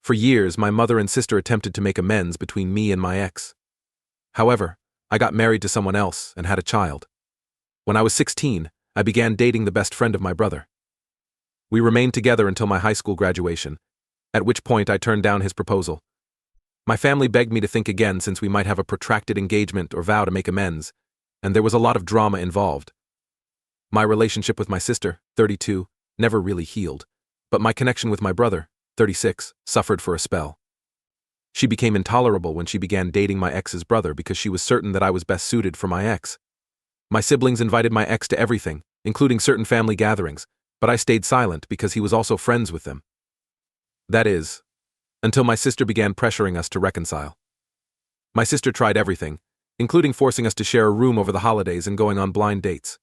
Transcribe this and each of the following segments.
For years, my mother and sister attempted to make amends between me and my ex. However, I got married to someone else and had a child. When I was 16, I began dating the best friend of my brother. We remained together until my high school graduation, at which point I turned down his proposal. My family begged me to think again since we might have a protracted engagement or vow to make amends, and there was a lot of drama involved. My relationship with my sister, 32, never really healed, but my connection with my brother, 36, suffered for a spell. She became intolerable when she began dating my ex's brother because she was certain that I was best suited for my ex. My siblings invited my ex to everything, including certain family gatherings, but I stayed silent because he was also friends with them. That is, until my sister began pressuring us to reconcile. My sister tried everything, including forcing us to share a room over the holidays and going on blind dates.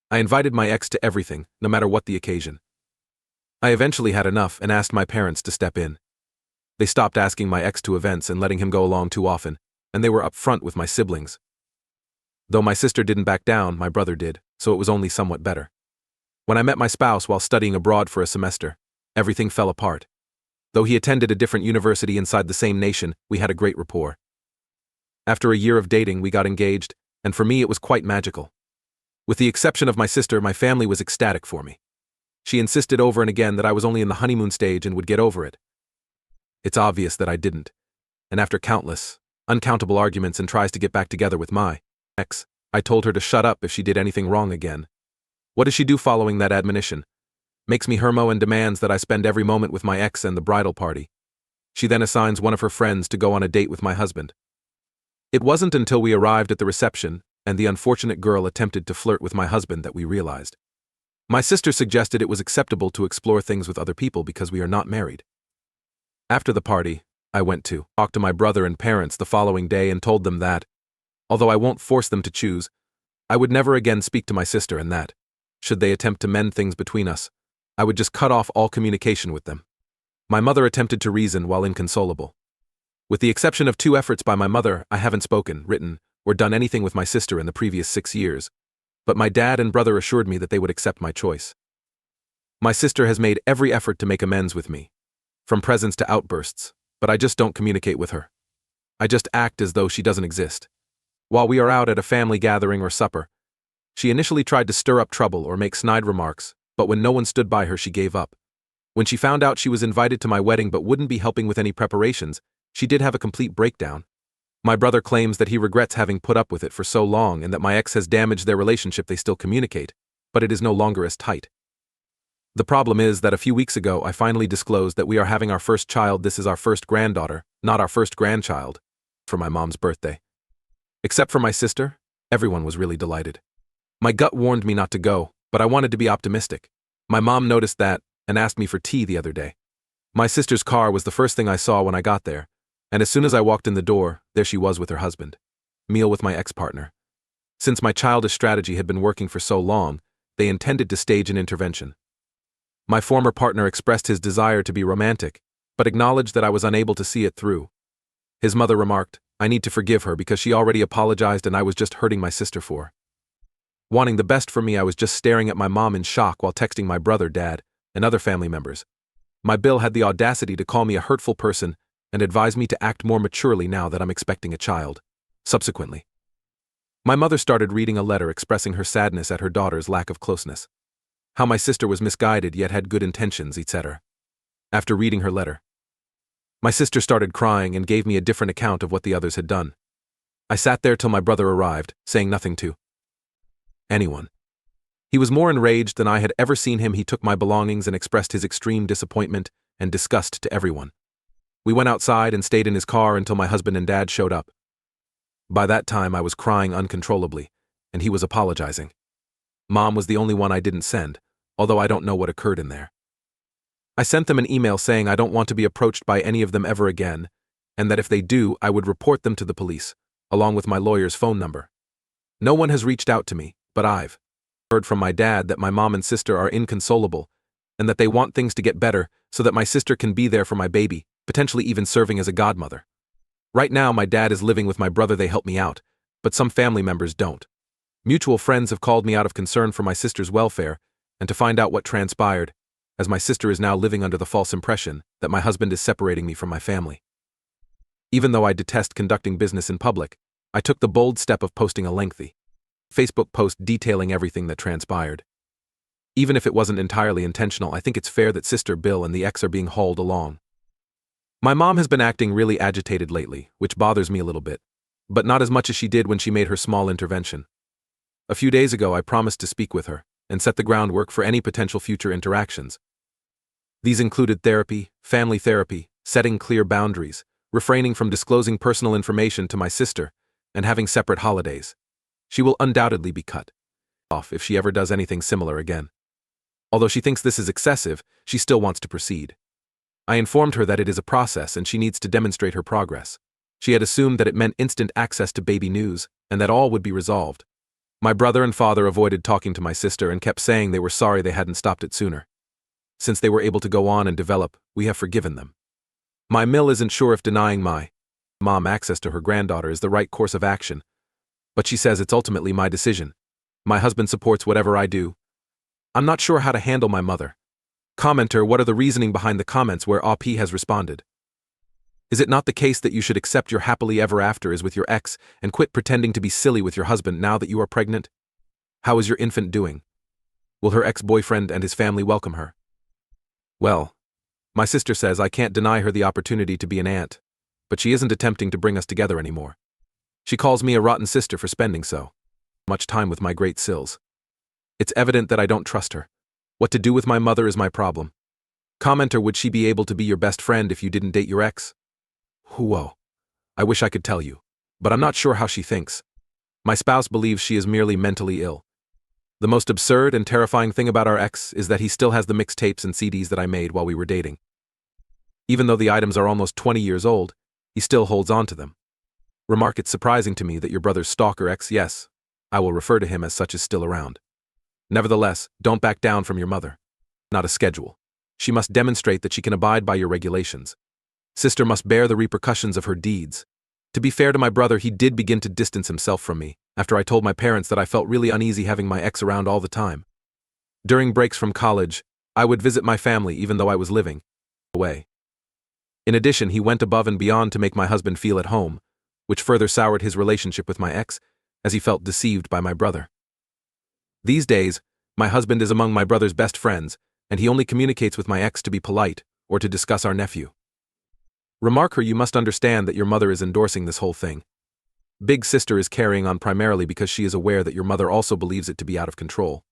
I invited my ex to everything, no matter what the occasion. I eventually had enough and asked my parents to step in. They stopped asking my ex to events and letting him go along too often, and they were upfront with my siblings. Though my sister didn't back down, my brother did, so it was only somewhat better. When I met my spouse while studying abroad for a semester, everything fell apart. Though he attended a different university inside the same nation, we had a great rapport. After a year of dating, we got engaged, and for me it was quite magical. With the exception of my sister, my family was ecstatic for me. She insisted over and again that I was only in the honeymoon stage and would get over it. It's obvious that I didn't, and after countless, uncountable arguments and tries to get back together with my ex, I told her to shut up if she did anything wrong again. What does she do following that admonition? Makes me hermo and demands that I spend every moment with my ex and the bridal party. She then assigns one of her friends to go on a date with my husband. It wasn't until we arrived at the reception and the unfortunate girl attempted to flirt with my husband that we realized. My sister suggested it was acceptable to explore things with other people because we are not married. After the party, I went to talk to my brother and parents the following day and told them that, although I won't force them to choose, I would never again speak to my sister and that, should they attempt to mend things between us, I would just cut off all communication with them. My mother attempted to reason while inconsolable. With the exception of 2 efforts by my mother, I haven't spoken, written, or done anything with my sister in the previous 6 years, but my dad and brother assured me that they would accept my choice. My sister has made every effort to make amends with me, from presents to outbursts, but I just don't communicate with her. I just act as though she doesn't exist. While we are out at a family gathering or supper, she initially tried to stir up trouble or make snide remarks, but when no one stood by her, she gave up. When she found out she was invited to my wedding but wouldn't be helping with any preparations, she did have a complete breakdown. My brother claims that he regrets having put up with it for so long and that my ex has damaged their relationship. They still communicate, but it is no longer as tight. The problem is that a few weeks ago I finally disclosed that we are having our first child. This is our first granddaughter, not our first grandchild, for my mom's birthday. Except for my sister, everyone was really delighted. My gut warned me not to go, but I wanted to be optimistic. My mom noticed that and asked me for tea the other day. My sister's car was the first thing I saw when I got there, and as soon as I walked in the door, there she was with her husband. Meal with my ex-partner. Since my childish strategy had been working for so long, they intended to stage an intervention. My former partner expressed his desire to be romantic, but acknowledged that I was unable to see it through. His mother remarked, "I need to forgive her because she already apologized and I was just hurting my sister for." Wanting the best for me, I was just staring at my mom in shock while texting my brother, dad, and other family members. My Bill had the audacity to call me a hurtful person and advise me to act more maturely now that I'm expecting a child. Subsequently, my mother started reading a letter expressing her sadness at her daughter's lack of closeness. How my sister was misguided yet had good intentions, etc. After reading her letter, my sister started crying and gave me a different account of what the others had done. I sat there till my brother arrived, saying nothing to anyone. He was more enraged than I had ever seen him. He took my belongings and expressed his extreme disappointment and disgust to everyone. We went outside and stayed in his car until my husband and dad showed up. By that time, I was crying uncontrollably, and he was apologizing. Mom was the only one I didn't send, although I don't know what occurred in there. I sent them an email saying I don't want to be approached by any of them ever again, and that if they do, I would report them to the police, along with my lawyer's phone number. No one has reached out to me, but I've heard from my dad that my mom and sister are inconsolable, and that they want things to get better so that my sister can be there for my baby, potentially even serving as a godmother. Right now, my dad is living with my brother. They help me out, but some family members don't. Mutual friends have called me out of concern for my sister's welfare and to find out what transpired, as my sister is now living under the false impression that my husband is separating me from my family. Even though I detest conducting business in public, I took the bold step of posting a lengthy Facebook post detailing everything that transpired. Even if it wasn't entirely intentional, I think it's fair that Sister Bill and the ex are being hauled along. My mom has been acting really agitated lately, which bothers me a little bit, but not as much as she did when she made her small intervention. A few days ago, I promised to speak with her and set the groundwork for any potential future interactions. These included therapy, family therapy, setting clear boundaries, refraining from disclosing personal information to my sister, and having separate holidays. She will undoubtedly be cut off if she ever does anything similar again. Although she thinks this is excessive, she still wants to proceed. I informed her that it is a process and she needs to demonstrate her progress. She had assumed that it meant instant access to baby news, and that all would be resolved. My brother and father avoided talking to my sister and kept saying they were sorry they hadn't stopped it sooner. Since they were able to go on and develop, we have forgiven them. My mill isn't sure if denying my mom access to her granddaughter is the right course of action, but she says it's ultimately my decision. My husband supports whatever I do. I'm not sure how to handle my mother. Commenter, what are the reasoning behind the comments where AP has responded? Is it not the case that you should accept your happily ever after is with your ex and quit pretending to be silly with your husband now that you are pregnant? How is your infant doing? Will her ex-boyfriend and his family welcome her? Well, my sister says I can't deny her the opportunity to be an aunt, but she isn't attempting to bring us together anymore. She calls me a rotten sister for spending so much time with my great SILs. It's evident that I don't trust her. What to do with my mother is my problem. Commenter, would she be able to be your best friend if you didn't date your ex? Whoa. I wish I could tell you, but I'm not sure how she thinks. My spouse believes she is merely mentally ill. The most absurd and terrifying thing about our ex is that he still has the mixtapes and CDs that I made while we were dating. Even though the items are almost 20 years old, he still holds on to them. Remark, it's surprising to me that your brother's stalker ex, yes, I will refer to him as such, is still around. Nevertheless, don't back down from your mother. Not a schedule. She must demonstrate that she can abide by your regulations. Sister must bear the repercussions of her deeds. To be fair to my brother, he did begin to distance himself from me after I told my parents that I felt really uneasy having my ex around all the time. During breaks from college, I would visit my family even though I was living away. In addition, he went above and beyond to make my husband feel at home, which further soured his relationship with my ex, as he felt deceived by my brother. These days, my husband is among my brother's best friends, and he only communicates with my ex to be polite or to discuss our nephew. Remark, her, you must understand that your mother is endorsing this whole thing. Big sister is carrying on primarily because she is aware that your mother also believes it to be out of control.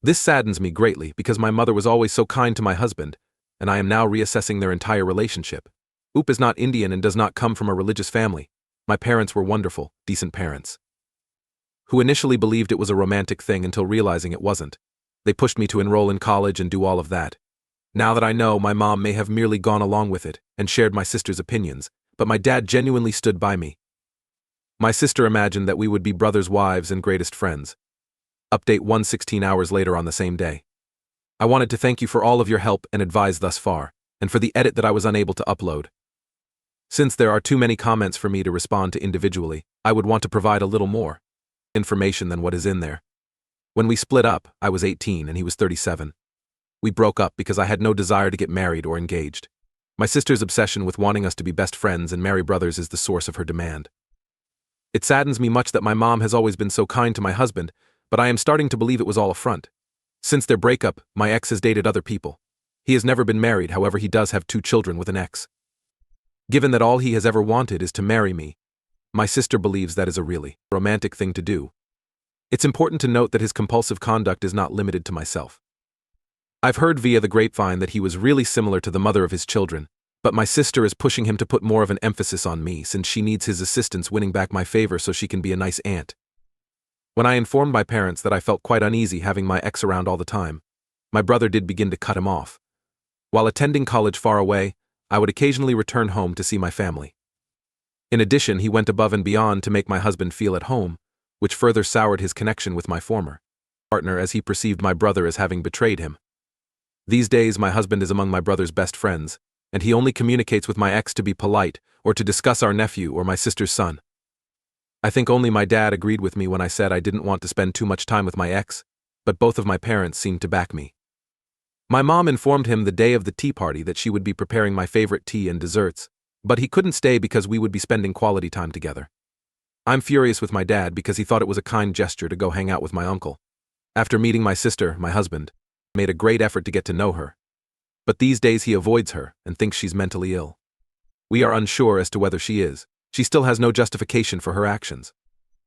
This saddens me greatly because my mother was always so kind to my husband, and I am now reassessing their entire relationship. Oop is not Indian and does not come from a religious family. My parents were wonderful, decent parents, who initially believed it was a romantic thing until realizing it wasn't. They pushed me to enroll in college and do all of that. Now that I know, my mom may have merely gone along with it and shared my sister's opinions, but my dad genuinely stood by me. My sister imagined that we would be brothers' wives and greatest friends. Update 116 hours later on the same day. I wanted to thank you for all of your help and advice thus far, and for the edit that I was unable to upload. Since there are too many comments for me to respond to individually, I would want to provide a little more information than what is in there. When we split up, I was 18 and he was 37. We broke up because I had no desire to get married or engaged. My sister's obsession with wanting us to be best friends and marry brothers is the source of her demand. It saddens me much that my mom has always been so kind to my husband, but I am starting to believe it was all a front. Since their breakup, my ex has dated other people. He has never been married, however he does have 2 children with an ex. Given that all he has ever wanted is to marry me, my sister believes that is a really romantic thing to do. It's important to note that his compulsive conduct is not limited to myself. I've heard via the grapevine that he was really similar to the mother of his children, but my sister is pushing him to put more of an emphasis on me since she needs his assistance winning back my favor so she can be a nice aunt. When I informed my parents that I felt quite uneasy having my ex around all the time, my brother did begin to cut him off. While attending college far away, I would occasionally return home to see my family. In addition, he went above and beyond to make my husband feel at home, which further soured his connection with my former partner as he perceived my brother as having betrayed him. These days, my husband is among my brother's best friends, and he only communicates with my ex to be polite or to discuss our nephew or my sister's son. I think only my dad agreed with me when I said I didn't want to spend too much time with my ex, but both of my parents seemed to back me. My mom informed him the day of the tea party that she would be preparing my favorite tea and desserts, but he couldn't stay because we would be spending quality time together. I'm furious with my dad because he thought it was a kind gesture to go hang out with my uncle. After meeting my sister, my husband made a great effort to get to know her. But these days he avoids her and thinks she's mentally ill. We are unsure as to whether she is. She still has no justification for her actions.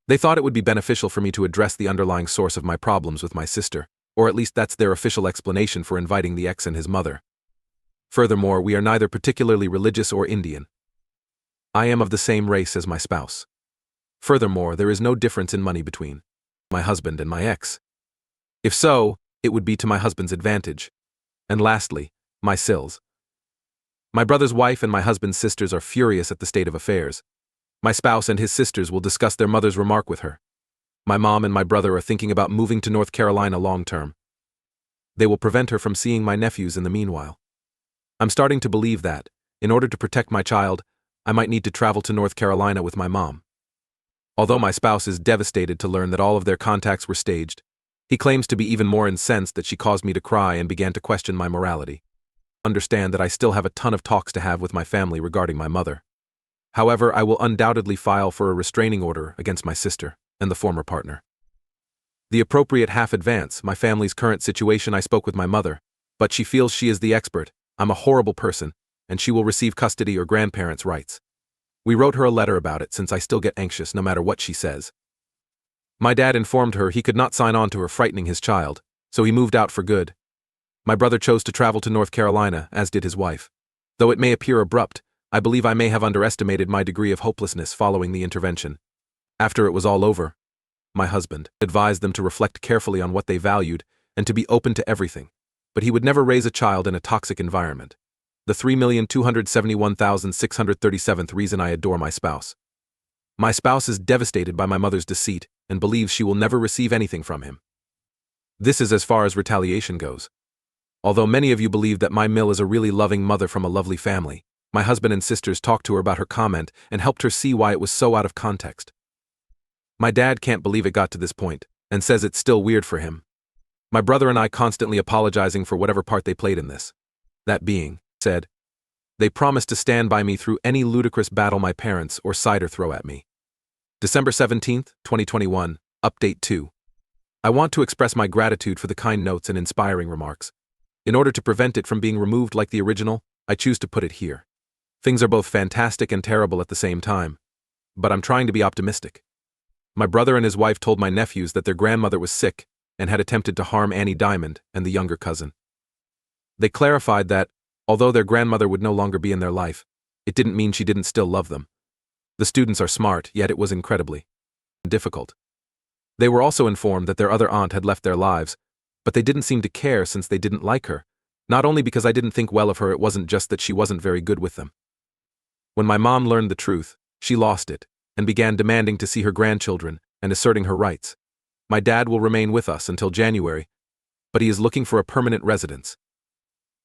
They thought it would be beneficial for me to address the underlying source of my problems with my sister, or at least that's their official explanation for inviting the ex and his mother. Furthermore, we are neither particularly religious or Indian. I am of the same race as my spouse. Furthermore, there is no difference in money between my husband and my ex. If so, it would be to my husband's advantage. And lastly, my SILs. My brother's wife and my husband's sisters are furious at the state of affairs. My spouse and his sisters will discuss their mother's remark with her. My mom and my brother are thinking about moving to North Carolina long term. They will prevent her from seeing my nephews in the meanwhile. I'm starting to believe that, in order to protect my child, I might need to travel to North Carolina with my mom. Although my spouse is devastated to learn that all of their contacts were staged, he claims to be even more incensed that she caused me to cry and began to question my morality. Understand that I still have a ton of talks to have with my family regarding my mother. However, I will undoubtedly file for a restraining order against my sister and the former partner. The appropriate half advance, my family's current situation. I spoke with my mother, but she feels she is the expert. I'm a horrible person, and she will receive custody or grandparents' rights. We wrote her a letter about it since I still get anxious no matter what she says. My dad informed her he could not sign on to her frightening his child, so he moved out for good. My brother chose to travel to North Carolina, as did his wife. Though it may appear abrupt, I believe I may have underestimated my degree of hopelessness following the intervention. After it was all over, my husband advised them to reflect carefully on what they valued and to be open to everything, but he would never raise a child in a toxic environment. The 3,271,637th reason I adore my spouse. My spouse is devastated by my mother's deceit and believes she will never receive anything from him. This is as far as retaliation goes. Although many of you believe that my Mill is a really loving mother from a lovely family, my husband and sisters talked to her about her comment and helped her see why it was so out of context. My dad can't believe it got to this point, and says it's still weird for him. My brother and I constantly apologizing for whatever part they played in this. That being said, they promised to stand by me through any ludicrous battle my parents or cider throw at me. December 17th, 2021, Update 2. I want to express my gratitude for the kind notes and inspiring remarks. In order to prevent it from being removed like the original, I choose to put it here. Things are both fantastic and terrible at the same time, but I'm trying to be optimistic. My brother and his wife told my nephews that their grandmother was sick and had attempted to harm Annie Diamond and the younger cousin. They clarified that, although their grandmother would no longer be in their life, it didn't mean she didn't still love them. The students are smart, yet it was incredibly difficult. They were also informed that their other aunt had left their lives, but they didn't seem to care since they didn't like her. Not only because I didn't think well of her, it wasn't just that she wasn't very good with them. When my mom learned the truth, she lost it and began demanding to see her grandchildren and asserting her rights. My dad will remain with us until January, but he is looking for a permanent residence.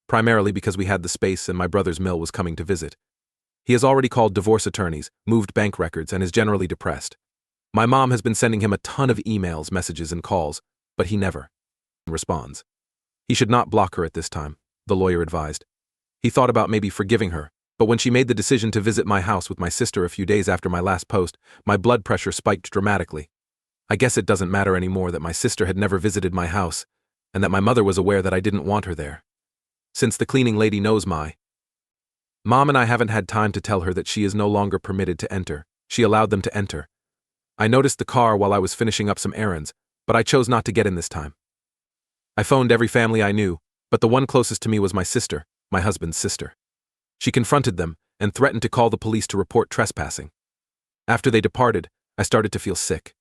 Primarily because we had the space and my brother's mill was coming to visit. He has already called divorce attorneys, moved bank records, and is generally depressed. My mom has been sending him a ton of emails, messages, and calls, but he never responds. He should not block her at this time, the lawyer advised. He thought about maybe forgiving her, but when she made the decision to visit my house with my sister a few days after my last post, my blood pressure spiked dramatically. I guess it doesn't matter anymore that my sister had never visited my house, and that my mother was aware that I didn't want her there. Since the cleaning lady knows my mom and I haven't had time to tell her that she is no longer permitted to enter, she allowed them to enter. I noticed the car while I was finishing up some errands, but I chose not to get in this time. I phoned every family I knew, but the one closest to me was my sister, my husband's sister. She confronted them and threatened to call the police to report trespassing. After they departed, I started to feel sick.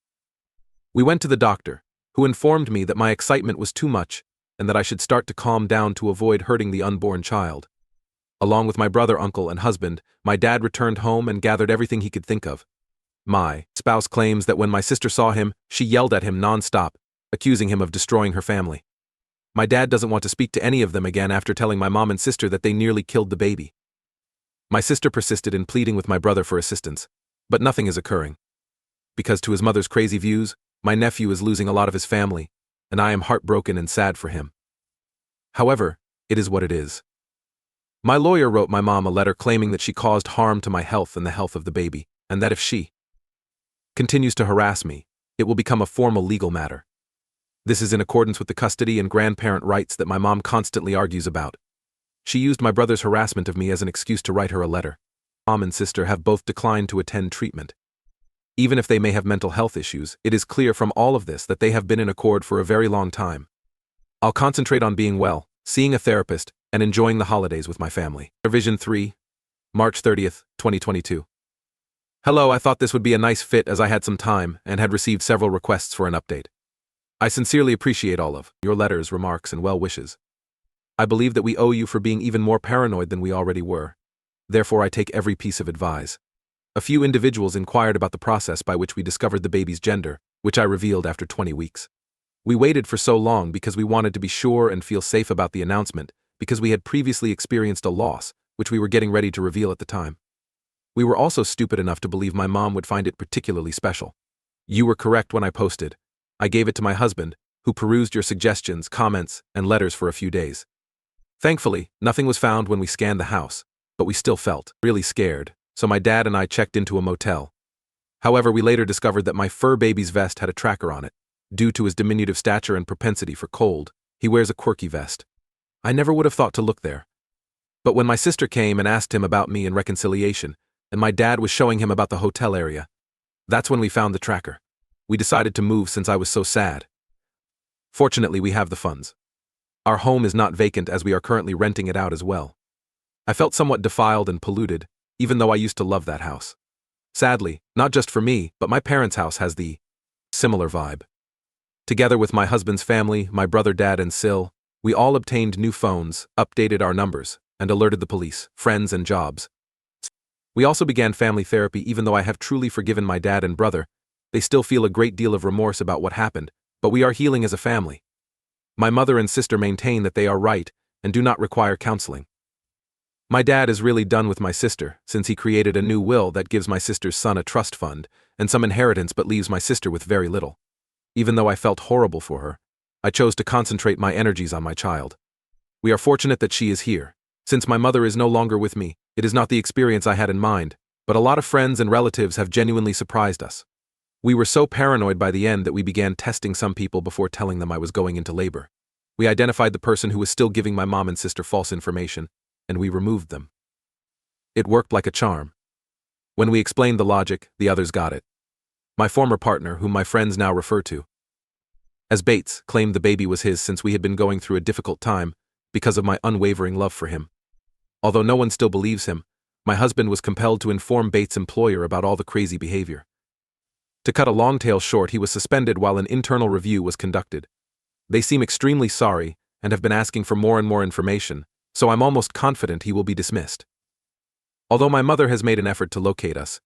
We went to the doctor, who informed me that my excitement was too much and that I should start to calm down to avoid hurting the unborn child. Along with my brother, uncle, and husband, my dad returned home and gathered everything he could think of. My spouse claims that when my sister saw him, she yelled at him non-stop, accusing him of destroying her family. My dad doesn't want to speak to any of them again after telling my mom and sister that they nearly killed the baby. My sister persisted in pleading with my brother for assistance, but nothing is occurring. Because to his mother's crazy views, my nephew is losing a lot of his family, and I am heartbroken and sad for him. However, It is what it is. My lawyer wrote my mom a letter claiming that she caused harm to my health and the health of the baby, and that if she continues to harass me, it will become a formal legal matter. This is in accordance with the custody and grandparent rights that my mom constantly argues about. She used my brother's harassment of me as an excuse to write her a letter. Mom and sister have both declined to attend treatment. Even if they may have mental health issues, it is clear from all of this that they have been in accord for a very long time. I'll concentrate on being well, seeing a therapist, and enjoying the holidays with my family. Revision 3, March 30th, 2022. Hello, I thought this would be a nice fit as I had some time and had received several requests for an update. I sincerely appreciate all of your letters, remarks, and well wishes. I believe that we owe you for being even more paranoid than we already were. Therefore, I take every piece of advice. A few individuals inquired about the process by which we discovered the baby's gender, which I revealed after 20 weeks. We waited for so long because we wanted to be sure and feel safe about the announcement, because we had previously experienced a loss, which we were getting ready to reveal at the time. We were also stupid enough to believe my mom would find it particularly special. You were correct when I posted. I gave it to my husband, who perused your suggestions, comments, and letters for a few days. Thankfully, nothing was found when we scanned the house, but we still felt really scared, so my dad and I checked into a motel. However, we later discovered that my fur baby's vest had a tracker on it. Due to his diminutive stature and propensity for cold, he wears a quirky vest. I never would have thought to look there. But when my sister came and asked him about me in reconciliation, and my dad was showing him about the hotel area, that's when we found the tracker. We decided to move since I was so sad. Fortunately, we have the funds. Our home is not vacant as we are currently renting it out as well. I felt somewhat defiled and polluted, even though I used to love that house. Sadly, not just for me, but my parents' house has the similar vibe. Together with my husband's family, my brother, dad, and SIL, we all obtained new phones, updated our numbers, and alerted the police, friends, and jobs. We also began family therapy. Even though I have truly forgiven my dad and brother, they still feel a great deal of remorse about what happened, but we are healing as a family. My mother and sister maintain that they are right and do not require counseling. My dad is really done with my sister, since he created a new will that gives my sister's son a trust fund and some inheritance but leaves my sister with very little. Even though I felt horrible for her, I chose to concentrate my energies on my child. We are fortunate that she is here. Since my mother is no longer with me, it is not the experience I had in mind, but a lot of friends and relatives have genuinely surprised us. We were so paranoid by the end that we began testing some people before telling them I was going into labor. We identified the person who was still giving my mom and sister false information, and we removed them. It worked like a charm. When we explained the logic, the others got it. My former partner, whom my friends now refer to as Bates, claimed the baby was his since we had been going through a difficult time because of my unwavering love for him. Although no one still believes him, my husband was compelled to inform Bates' employer about all the crazy behavior. To cut a long tale short, he was suspended while an internal review was conducted. They seem extremely sorry and have been asking for more and more information, so I'm almost confident he will be dismissed. Although my mother has made an effort to locate us,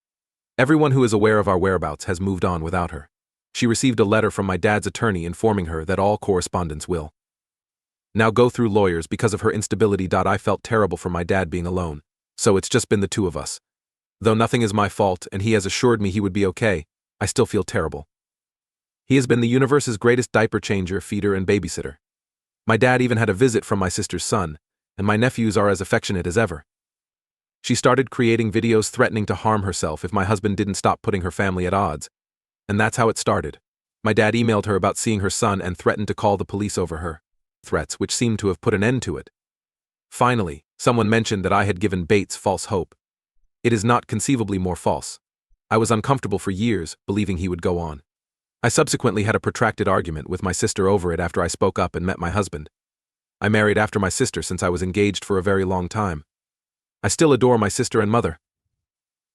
everyone who is aware of our whereabouts has moved on without her. She received a letter from my dad's attorney informing her that all correspondence will now go through lawyers because of her instability. I felt terrible for my dad being alone, so it's just been the two of us. Though nothing is my fault and he has assured me he would be okay, I still feel terrible. He has been the universe's greatest diaper changer, feeder, and babysitter. My dad even had a visit from my sister's son, and my nephews are as affectionate as ever. She started creating videos threatening to harm herself if my husband didn't stop putting her family at odds. And that's how it started. My dad emailed her about seeing her son and threatened to call the police over her threats, which seemed to have put an end to it. Finally, someone mentioned that I had given Bates false hope. It is not conceivably more false. I was uncomfortable for years, believing he would go on. I subsequently had a protracted argument with my sister over it after I spoke up and met my husband. I married after my sister since I was engaged for a very long time. I still adore my sister and mother,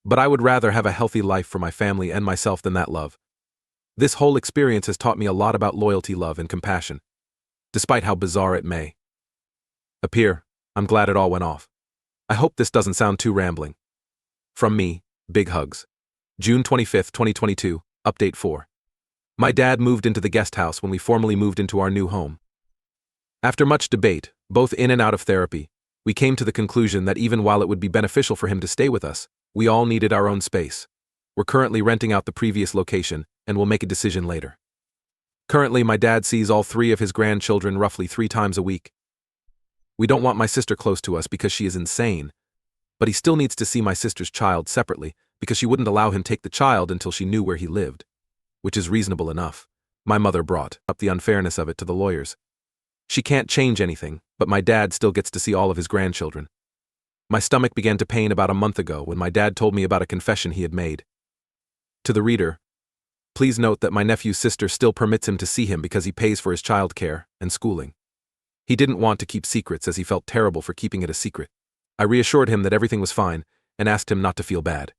but I would rather have a healthy life for my family and myself than that love. This whole experience has taught me a lot about loyalty, love, and compassion. Despite how bizarre it may appear, I'm glad it all went off. I hope this doesn't sound too rambling. From me, big hugs. June 25, 2022, Update 4. My dad moved into the guest house when we formally moved into our new home. After much debate, both in and out of therapy, we came to the conclusion that even while it would be beneficial for him to stay with us, we all needed our own space. We're currently renting out the previous location, and will make a decision later. Currently, my dad sees all 3 of his grandchildren roughly 3 times a week. We don't want my sister close to us because she is insane, but he still needs to see my sister's child separately because she wouldn't allow him take the child until she knew where he lived. Which is reasonable enough. My mother brought up the unfairness of it to the lawyers. She can't change anything, but my dad still gets to see all of his grandchildren. My stomach began to pain about a month ago when my dad told me about a confession he had made. To the reader, please note that my nephew's sister still permits him to see him because he pays for his childcare and schooling. He didn't want to keep secrets as he felt terrible for keeping it a secret. I reassured him that everything was fine and asked him not to feel bad.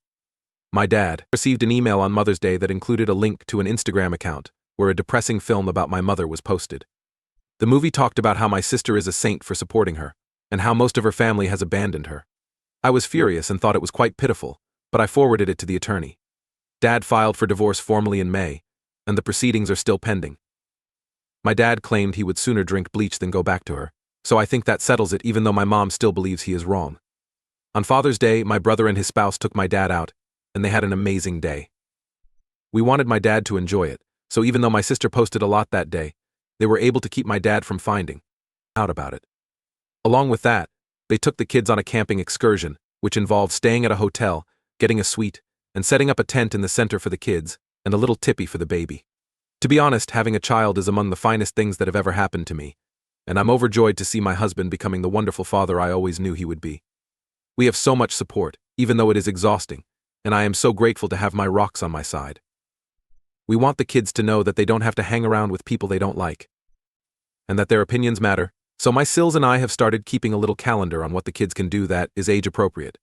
My dad received an email on Mother's Day that included a link to an Instagram account where a depressing film about my mother was posted. The movie talked about how my sister is a saint for supporting her, and how most of her family has abandoned her. I was furious and thought it was quite pitiful, but I forwarded it to the attorney. Dad filed for divorce formally in May, and the proceedings are still pending. My dad claimed he would sooner drink bleach than go back to her, so I think that settles it even though my mom still believes he is wrong. On Father's Day, my brother and his spouse took my dad out, and they had an amazing day. We wanted my dad to enjoy it, so even though my sister posted a lot that day, they were able to keep my dad from finding out about it. Along with that, they took the kids on a camping excursion, which involved staying at a hotel, getting a suite, and setting up a tent in the center for the kids, and a little tippy for the baby. To be honest, having a child is among the finest things that have ever happened to me, and I'm overjoyed to see my husband becoming the wonderful father I always knew he would be. We have so much support, even though it is exhausting, and I am so grateful to have my rocks on my side. We want the kids to know that they don't have to hang around with people they don't like, and that their opinions matter, so my SILs and I have started keeping a little calendar on what the kids can do that is age-appropriate.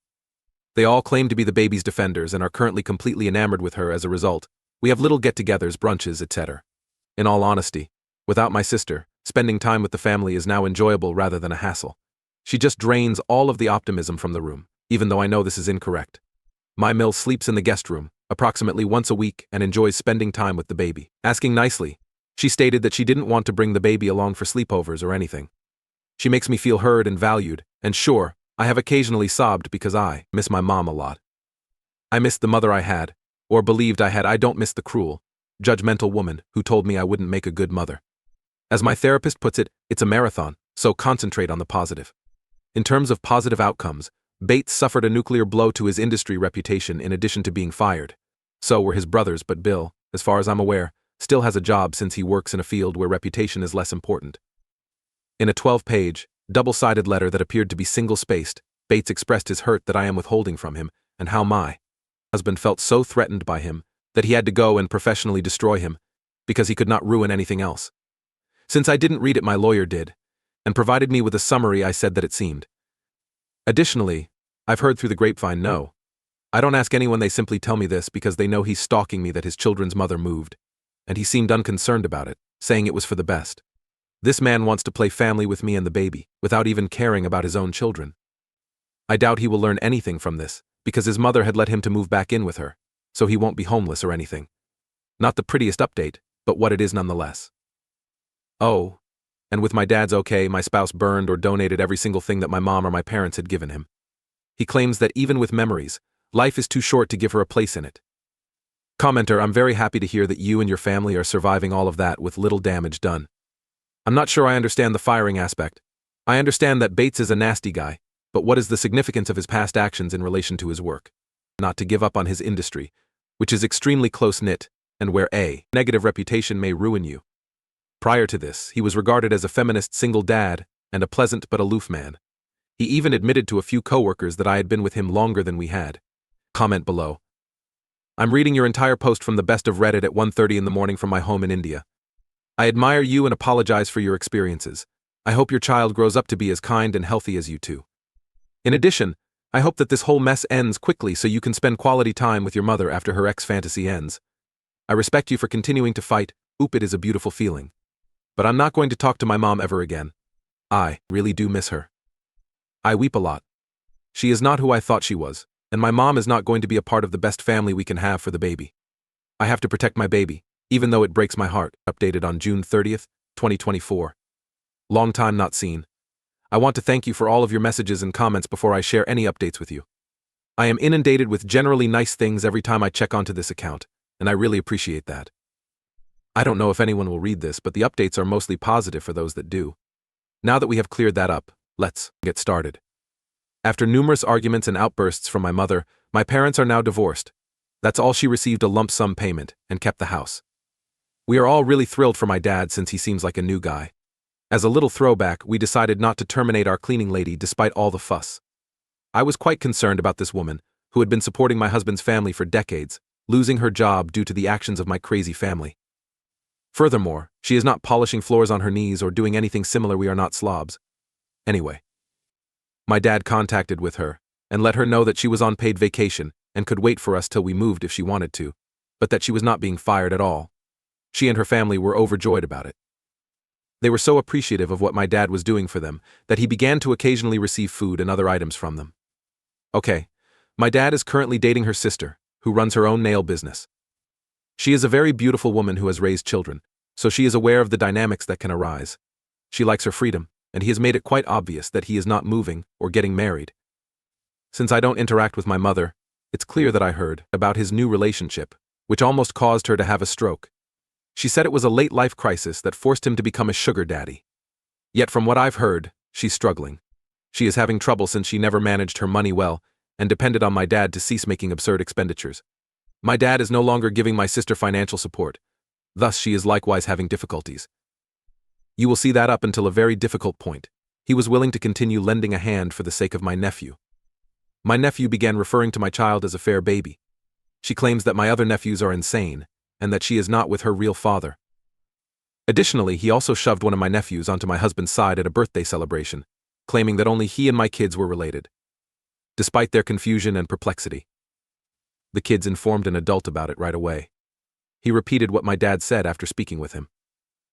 They all claim to be the baby's defenders and are currently completely enamored with her as a result. We have little get-togethers, brunches, etc. In all honesty, without my sister, spending time with the family is now enjoyable rather than a hassle. She just drains all of the optimism from the room, even though I know this is incorrect. My Mill sleeps in the guest room, approximately once a week, and enjoys spending time with the baby. Asking nicely, she stated that she didn't want to bring the baby along for sleepovers or anything. She makes me feel heard and valued, and sure, I have occasionally sobbed because I miss my mom a lot. I miss the mother I had, or believed I had. I don't miss the cruel, judgmental woman who told me I wouldn't make a good mother. As my therapist puts it, it's a marathon, so concentrate on the positive. In terms of positive outcomes, Bates suffered a nuclear blow to his industry reputation in addition to being fired. So were his brothers, but Bill, as far as I'm aware, still has a job since he works in a field where reputation is less important. In a 12-page, double-sided letter that appeared to be single-spaced, Bates expressed his hurt that I am withholding from him, and how my husband felt so threatened by him that he had to go and professionally destroy him because he could not ruin anything else. Since I didn't read it, my lawyer did, and provided me with a summary. I said that it seemed. Additionally, I've heard through the grapevine, no. I don't ask anyone, they simply tell me this because they know he's stalking me, that his children's mother moved, and he seemed unconcerned about it, saying it was for the best. This man wants to play family with me and the baby, without even caring about his own children. I doubt he will learn anything from this, because his mother had let him to move back in with her, so he won't be homeless or anything. Not the prettiest update, but what it is nonetheless. Oh, and with my dad's okay, my spouse burned or donated every single thing that my mom or my parents had given him. He claims that even with memories, life is too short to give her a place in it. Commenter, I'm very happy to hear that you and your family are surviving all of that with little damage done. I'm not sure I understand the firing aspect. I understand that Bates is a nasty guy, but what is the significance of his past actions in relation to his work? Not to give up on his industry, which is extremely close-knit, and where a negative reputation may ruin you. Prior to this, he was regarded as a feminist single dad and a pleasant but aloof man. He even admitted to a few coworkers that I had been with him longer than we had. Comment below. I'm reading your entire post from the best of Reddit at 1:30 in the morning from my home in India. I admire you and apologize for your experiences. I hope your child grows up to be as kind and healthy as you two. In addition, I hope that this whole mess ends quickly so you can spend quality time with your mother after her ex-fantasy ends. I respect you for continuing to fight. It is a beautiful feeling. But I'm not going to talk to my mom ever again. I really do miss her. I weep a lot. She is not who I thought she was, and my mom is not going to be a part of the best family we can have for the baby. I have to protect my baby, even though it breaks my heart. Updated on June 30th, 2024. Long time not seen. I want to thank you for all of your messages and comments before I share any updates with you. I am inundated with generally nice things every time I check onto this account, and I really appreciate that. I don't know if anyone will read this, but the updates are mostly positive for those that do. Now that we have cleared that up, Let's get started. After numerous arguments and outbursts from my mother, my parents are now divorced. That's all. She received a lump sum payment and kept the house. We are all really thrilled for my dad since he seems like a new guy. As a little throwback, we decided not to terminate our cleaning lady despite all the fuss. I was quite concerned about this woman, who had been supporting my husband's family for decades, losing her job due to the actions of my crazy family. Furthermore, she is not polishing floors on her knees or doing anything similar. We are not slobs. Anyway, my dad contacted with her and let her know that she was on paid vacation and could wait for us till we moved if she wanted to, but that she was not being fired at all. She and her family were overjoyed about it. They were so appreciative of what my dad was doing for them that he began to occasionally receive food and other items from them. Okay, my dad is currently dating her sister, who runs her own nail business. She is a very beautiful woman who has raised children, so she is aware of the dynamics that can arise. She likes her freedom, and he has made it quite obvious that he is not moving or getting married. Since I don't interact with my mother, it's clear that I heard about his new relationship, which almost caused her to have a stroke. She said it was a late life crisis that forced him to become a sugar daddy. Yet from what I've heard, she's struggling. She is having trouble since she never managed her money well and depended on my dad to cease making absurd expenditures. My dad is no longer giving my sister financial support. Thus, she is likewise having difficulties. You will see that up until a very difficult point, he was willing to continue lending a hand for the sake of my nephew. My nephew began referring to my child as a fair baby. She claims that my other nephews are insane, and that she is not with her real father. Additionally, he also shoved one of my nephews onto my husband's side at a birthday celebration, claiming that only he and my kids were related. Despite their confusion and perplexity, the kids informed an adult about it right away. He repeated what my dad said after speaking with him.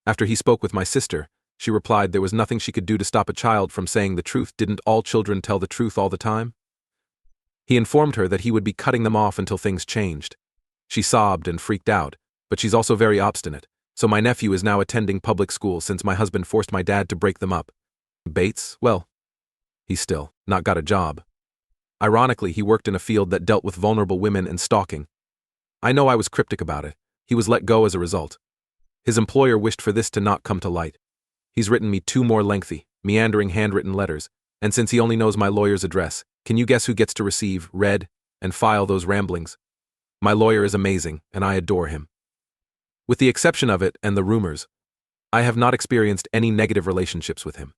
After he spoke with my sister, she replied there was nothing she could do to stop a child from saying the truth. Didn't all children tell the truth all the time? He informed her that he would be cutting them off until things changed. She sobbed and freaked out, but she's also very obstinate, so my nephew is now attending public school since my husband forced my dad to break them up. Bates, well, he's still not got a job. Ironically, he worked in a field that dealt with vulnerable women and stalking. I know I was cryptic about it. He was let go as a result. His employer wished for this to not come to light. He's written me 2 more lengthy, meandering handwritten letters, and since he only knows my lawyer's address, can you guess who gets to receive, read, and file those ramblings? My lawyer is amazing, and I adore him. With the exception of it and the rumors, I have not experienced any negative relationships with him.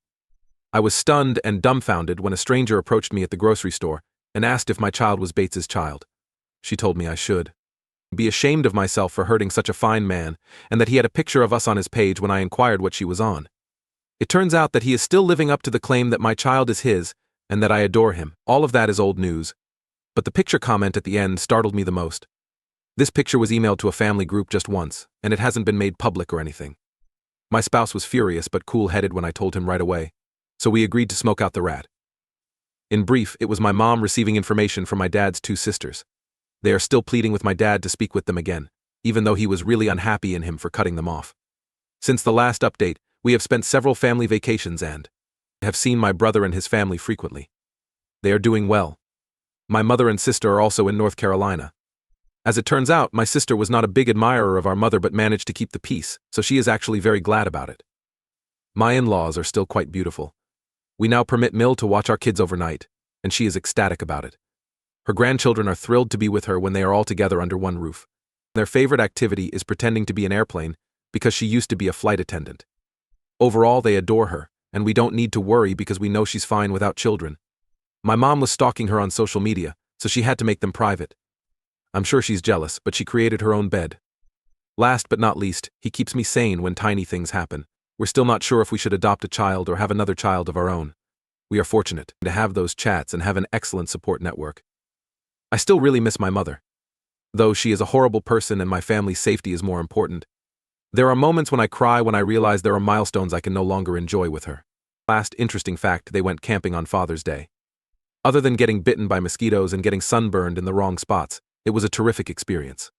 I was stunned and dumbfounded when a stranger approached me at the grocery store and asked if my child was Bates's child. She told me I should be ashamed of myself for hurting such a fine man, and that he had a picture of us on his page when I inquired what she was on. It turns out that he is still living up to the claim that my child is his, and that I adore him. All of that is old news. But the picture comment at the end startled me the most. This picture was emailed to a family group just once, and it hasn't been made public or anything. My spouse was furious but cool-headed when I told him right away, so we agreed to smoke out the rat. In brief, it was my mom receiving information from my dad's 2 sisters. They are still pleading with my dad to speak with them again, even though he was really unhappy in him for cutting them off. Since the last update, we have spent several family vacations and have seen my brother and his family frequently. They are doing well. My mother and sister are also in North Carolina. As it turns out, my sister was not a big admirer of our mother but managed to keep the peace, so she is actually very glad about it. My in-laws are still quite beautiful. We now permit Mill to watch our kids overnight, and she is ecstatic about it. Her grandchildren are thrilled to be with her when they are all together under one roof. Their favorite activity is pretending to be an airplane because she used to be a flight attendant. Overall, they adore her, and we don't need to worry because we know she's fine without children. My mom was stalking her on social media, so she had to make them private. I'm sure she's jealous, but she created her own bed. Last but not least, he keeps me sane when tiny things happen. We're still not sure if we should adopt a child or have another child of our own. We are fortunate to have those chats and have an excellent support network. I still really miss my mother. Though she is a horrible person and my family's safety is more important. There are moments when I cry when I realize there are milestones I can no longer enjoy with her. Last interesting fact, they went camping on Father's Day. Other than getting bitten by mosquitoes and getting sunburned in the wrong spots, it was a terrific experience.